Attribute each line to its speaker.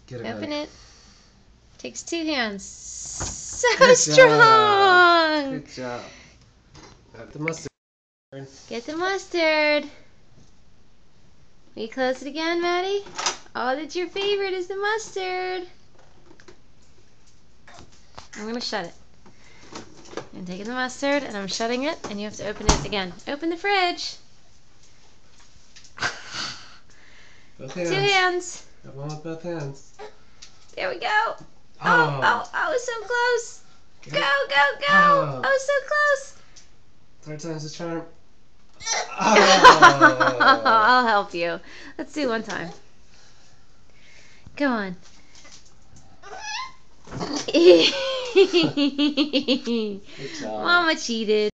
Speaker 1: Get it,
Speaker 2: Open
Speaker 1: Maddie.
Speaker 2: it. Takes 2 hands. So
Speaker 1: Good
Speaker 2: strong.
Speaker 1: Good job. Have the mustard.
Speaker 2: Get the mustard. Will you close it again, Maddie? Oh, that's your favorite is the mustard. I'm going to shut it. I'm taking the mustard and I'm shutting it, and you have to open it again. Open the fridge.
Speaker 1: Both hands.
Speaker 2: 2 hands.
Speaker 1: Have one with both hands.
Speaker 2: There we go. Oh, so close. Go, go, go. Oh, so close.
Speaker 1: 3rd time's the charm.
Speaker 2: I'll help you. Let's do one time. Go on.
Speaker 1: Good job.
Speaker 2: Mama cheated.